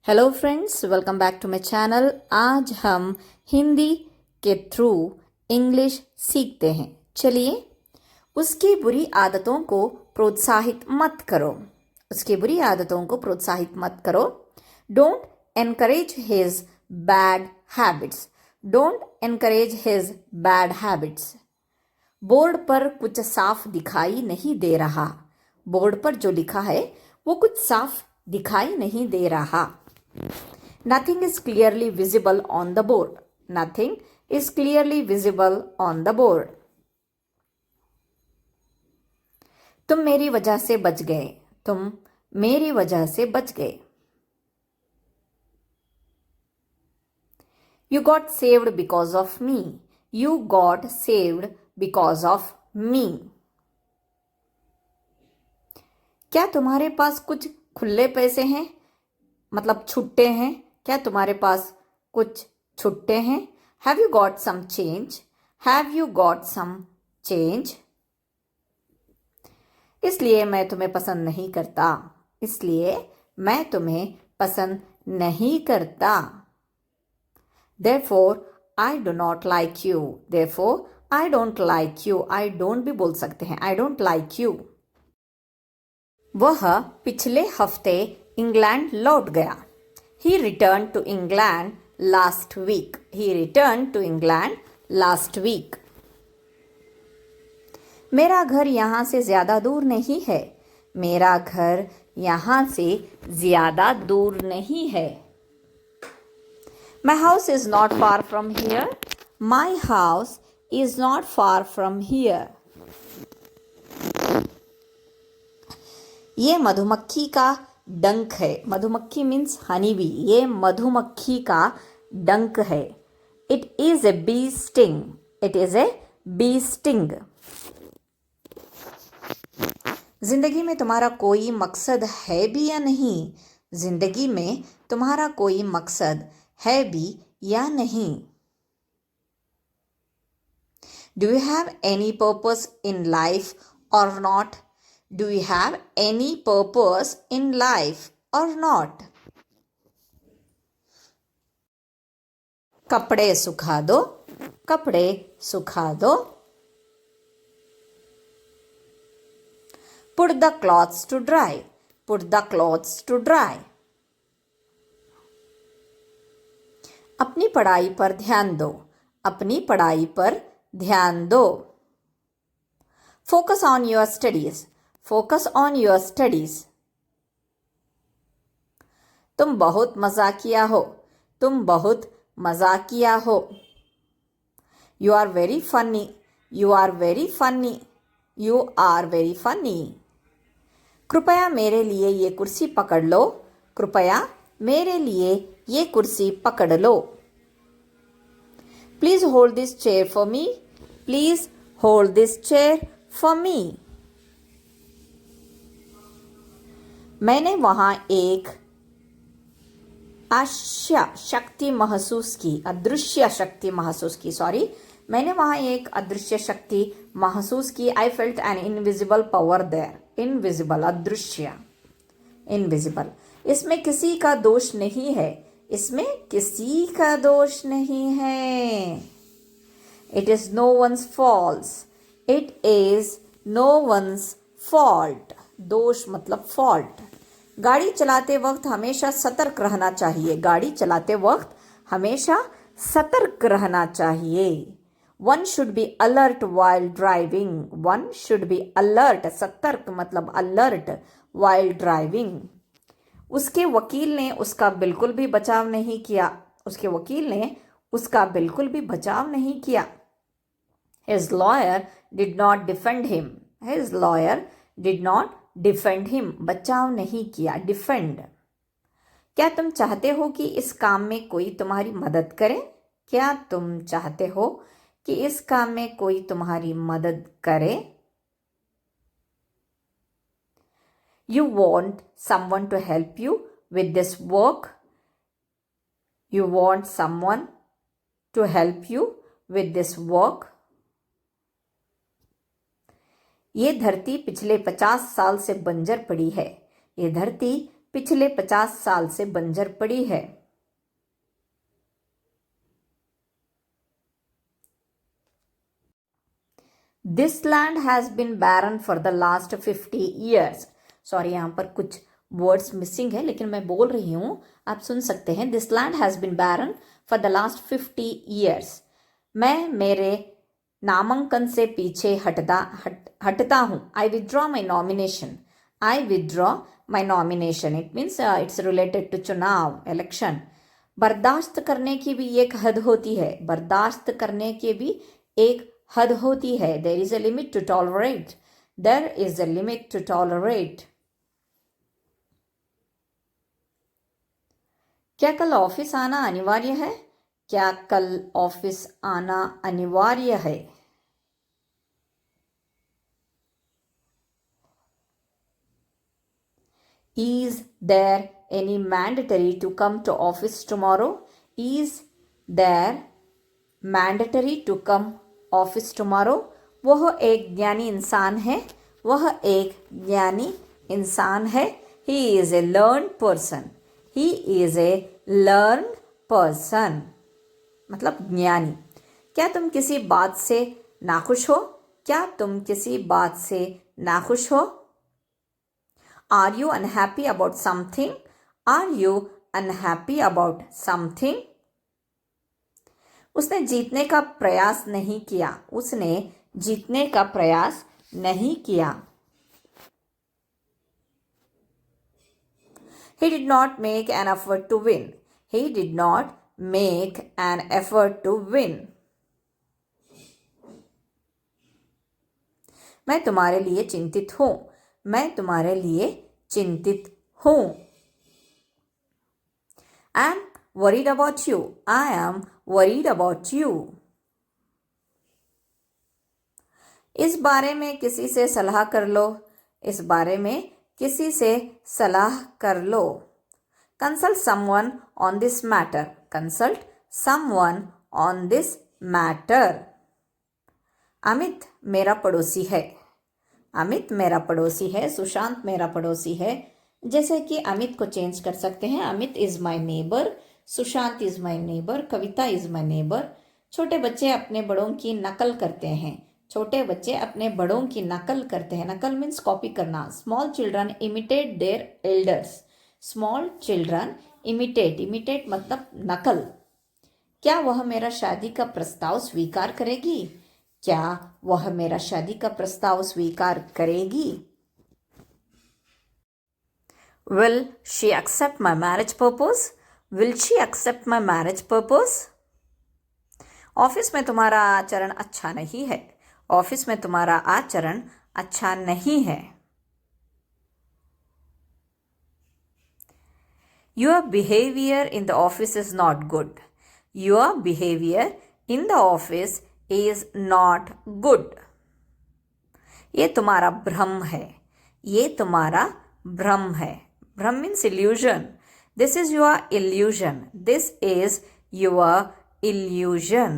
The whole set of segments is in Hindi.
Hello friends, welcome back to my channel. आज हम हिंदी के थ्रू इंग्लिश सीखते हैं। चलिए, उसकी बुरी आदतों को प्रोत्साहित मत करो। उसकी बुरी आदतों को प्रोत्साहित मत करो। Don't encourage his bad habits. Don't encourage his bad habits. Board पर कुछ साफ दिखाई नहीं दे रहा। बोर्ड पर जो लिखा है वो कुछ साफ दिखाई नहीं दे रहा। Nothing is clearly visible on the board. Nothing is clearly visible on the board. तुम मेरी वजह से बच गए। तुम मेरी वजह से बच गए। You got saved because of me. You got saved because of me. क्या तुम्हारे पास कुछ खुले पैसे हैं? मतलब छुट्टे हैं। क्या तुम्हारे पास कुछ छुट्टे हैं? Have you got some change? Have you got some change? इसलिए मैं तुम्हें पसंद नहीं करता। इसलिए मैं तुम्हें पसंद नहीं करता। Therefore, I do not like you. Therefore, I don't like you. I don't भी बोल सकते हैं। I don't like you. वह पिछले हफ्ते इंग्लैंड लौट गया। He returned to England last week. He returned to England last week. मेरा घर यहाँ से ज़्यादा दूर नहीं है। मेरा घर यहाँ से ज़्यादा दूर नहीं है। My house is not far from here. My house is not far from here. ये मधुमक्खी का डंक है। मधुमक्खी मीन्स हनी बी। ये मधुमक्खी का डंक है। It is a bee sting. It is a bee sting. जिंदगी में तुम्हारा कोई मकसद है भी या नहीं? जिंदगी में तुम्हारा कोई मकसद है भी या नहीं? Do you have any purpose in life और not? Do you have any purpose in life or not? कपड़े सुखा दो। कपड़े सुखा दो। Put the clothes to dry. Put the clothes to dry. अपनी पढ़ाई पर ध्यान दो। अपनी पढ़ाई पर ध्यान दो। Focus on your studies. Focus on your studies. तुम बहुत मजाकिया हो। तुम बहुत मजाकिया हो। You are very funny. You are very funny. You are very funny. कृपया मेरे लिए ये कुर्सी पकड़ लो। कृपया मेरे लिए ये कुर्सी पकड़ लो। Please hold this chair for me. Please hold this chair for me. मैंने वहां एक अदृश्य शक्ति महसूस की। अदृश्य शक्ति महसूस की। सॉरी, मैंने वहां एक अदृश्य शक्ति महसूस की। I felt an invisible power there. Invisible, अदृश्य, इनविजिबल। इसमें किसी का दोष नहीं है। इसमें किसी का दोष नहीं है। It is no one's fault. It is no one's fault. दोष मतलब फॉल्ट। गाड़ी चलाते वक्त हमेशा सतर्क रहना चाहिए। गाड़ी चलाते वक्त हमेशा सतर्क रहना चाहिए। One should be alert while driving. One should be alert, सतर्क मतलब अलर्ट, वाइल ड्राइविंग। उसके वकील ने उसका बिल्कुल भी बचाव नहीं किया। उसके वकील ने उसका बिल्कुल भी बचाव नहीं किया। His lawyer did not defend him. His lawyer did not defend him. बचाव नहीं किया, डिफेंड। क्या तुम चाहते हो कि इस काम में कोई तुम्हारी मदद करे? क्या तुम चाहते हो कि इस काम में कोई तुम्हारी मदद करे? You want someone to help you with this work. You want someone to help you with this work. ये धरती पिछले 50 साल से बंजर पड़ी है। ये धरती पिछले 50 साल से बंजर पड़ी है। This land has been barren for the last 50 years. Sorry, यहाँ पर कुछ वर्ड्स मिसिंग है, लेकिन मैं बोल रही हूँ, आप सुन सकते हैं। This land has been barren for the last 50 years. मैं मेरे नामांकन से पीछे हटता हूँ। I withdraw my nomination. I withdraw my nomination, it means it's related to चुनाव, इलेक्शन। बर्दाश्त करने की भी एक हद होती है। बर्दाश्त करने की भी एक हद होती है। There is a limit to tolerate. There is a limit to tolerate. क्या कल ऑफिस आना अनिवार्य है? क्या कल ऑफिस आना अनिवार्य है? Is there any mandatory to come to office tomorrow? Is there mandatory to come office tomorrow? वह एक ज्ञानी इंसान है। वह एक ज्ञानी इंसान है। He is a learned person. He is a learned person. मतलब ज्ञानी। क्या तुम किसी बात से नाखुश हो? क्या तुम किसी बात से नाखुश हो? Are you unhappy about something? Are you unhappy about something? उसने जीतने का प्रयास नहीं किया। उसने जीतने का प्रयास नहीं किया। He did not make an effort to win. He did not make an effort to win. मैं तुम्हारे लिए चिंतित हूँ। मैं तुम्हारे लिए चिंतित हूँ। I am worried about you. I am worried about you. इस बारे में किसी से सलाह कर लो। इस बारे में किसी से सलाह कर लो। Consult someone on this matter. Consult someone on this matter. Amit मेरा पड़ोसी है। अमित मेरा पड़ोसी है। सुशांत मेरा पड़ोसी है। जैसे कि अमित को चेंज कर सकते हैं। Amit is my neighbour. Sushant is my neighbour. Kavita is my neighbour. छोटे बच्चे अपने बड़ों की नकल करते हैं। छोटे बच्चे अपने बड़ों की नकल करते हैं। नकल मीन्स कॉपी करना। Small children imitate their elders. Small children imitate. Imitate मतलब नकल। क्या वह मेरा शादी का प्रस्ताव स्वीकार करेगी? क्या वह मेरा शादी का प्रस्ताव स्वीकार करेगी? Will she accept my marriage proposal? Will she accept my marriage proposal? Office में तुम्हारा आचरण अच्छा नहीं है। ऑफिस में तुम्हारा आचरण अच्छा नहीं है। Your behavior in the office is not good. Your behavior in the office is not good. ये तुम्हारा भ्रम है। ये तुम्हारा भ्रम है। भ्रम means illusion. This is your illusion. This is your illusion.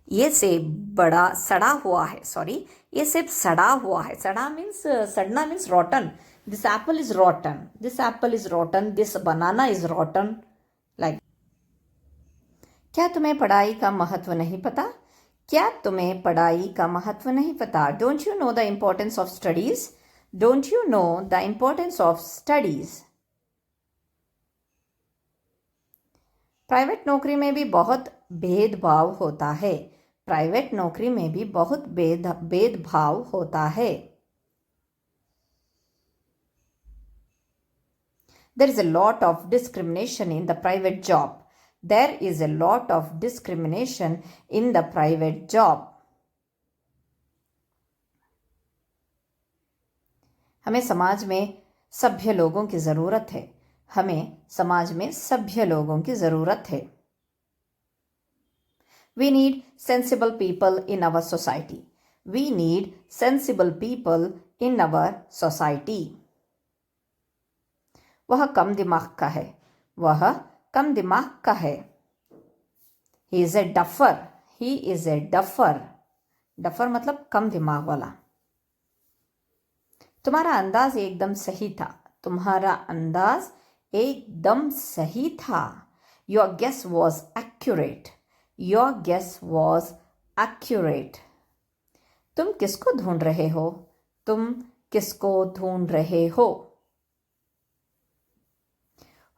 ये सेब बड़ा सड़ा हुआ है। सॉरी, ये सेब सड़ा हुआ है। सड़ा मीन्स सड़ना means rotten. This apple is rotten. This apple is rotten. This banana is rotten. Like. क्या तुम्हें पढ़ाई का महत्व नहीं पता? क्या तुम्हें पढ़ाई का महत्व नहीं पता? Don't you know the importance of studies? Don't you know the importance of studies? Private नौकरी में भी बहुत भेदभाव होता है। प्राइवेट नौकरी में भी बहुत भेदभाव होता है। There is a lot of discrimination in the private job. There is a lot of discrimination in the private job. हमें समाज में सभ्य लोगों की ज़रूरत है। हमें समाज में सभ्य लोगों की ज़रूरत है। We need sensible people in our society. We need sensible people in our society. वह कम दिमाग का है। वह कम दिमाग का है। He is a duffer. He is a duffer. Duffer मतलब कम दिमाग वाला। तुम्हारा अंदाज एकदम सही था। तुम्हारा अंदाज एकदम सही था. Your guess was accurate. Your guess was accurate. तुम किसको ढूंढ रहे हो? तुम किसको ढूंढ रहे हो?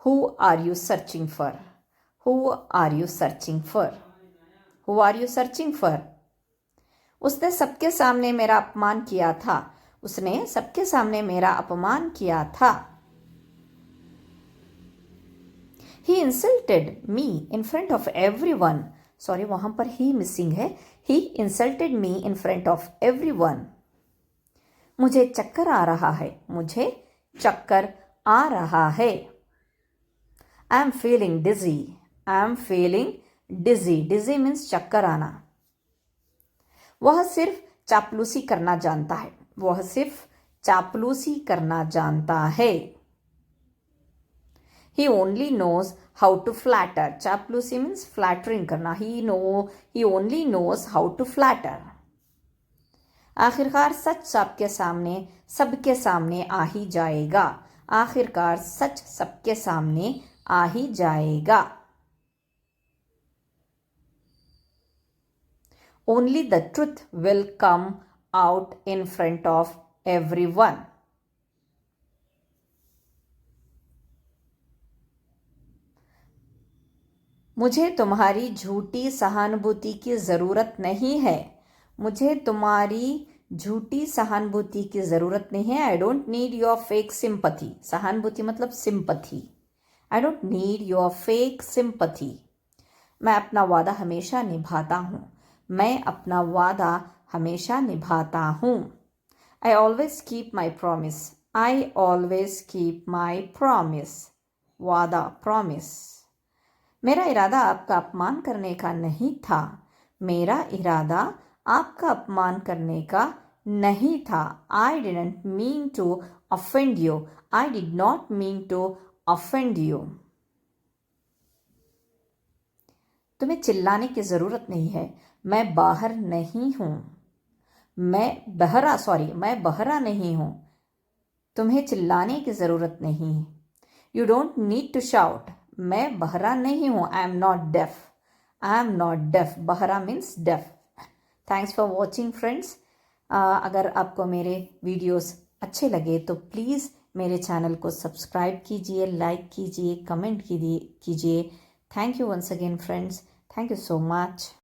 Who are you searching for? Who are you searching for? Who are you searching for? उसने सबके सामने मेरा अपमान किया था. उसने सबके सामने मेरा अपमान किया था. He insulted me in front of everyone. Sorry, वहां पर he missing है. He insulted me in front of everyone. मुझे चक्कर आ रहा है. मुझे चक्कर आ रहा है. I am feeling dizzy. I am feeling dizzy. Dizzy means चक्कर आना. वह सिर्फ चापलूसी करना जानता है. वह सिर्फ चापलूसी करना जानता है. He only knows how to flatter. चापलूसी means flattering करना. He only knows how to flatter. आखिरकार सच सबके सामने आ ही जाएगा. आखिरकार सच सबके सामने आ ही जाएगा. Only the truth will come out in front of everyone. मुझे तुम्हारी झूठी सहानुभूति की ज़रूरत नहीं है. मुझे तुम्हारी झूठी सहानुभूति की ज़रूरत नहीं है. I don't need your fake sympathy. सहानुभूति मतलब sympathy. I don't need your fake sympathy. मैं अपना वादा हमेशा निभाता हूँ. मैं अपना वादा हमेशा निभाता हूँ. I always keep my promise. I always keep my promise. वादा, प्रॉमिस. मेरा इरादा आपका अपमान करने का नहीं था. मेरा इरादा आपका अपमान करने का नहीं था. I didn't mean to offend you. I did not mean to offend you. तुम्हें चिल्लाने की ज़रूरत नहीं है. मैं बाहर नहीं हूँ. मैं बहरा नहीं हूँ. तुम्हें चिल्लाने की ज़रूरत नहीं है. You don't need to shout. मैं बहरा नहीं हूँ. I am not deaf. I am not deaf. बहरा means deaf. Thanks for watching friends. अगर आपको मेरे वीडियोस अच्छे लगे तो प्लीज़ मेरे चैनल को सब्सक्राइब कीजिए, लाइक कीजिए, कमेंट कीजिए. Thank you once again friends. Thank you so much.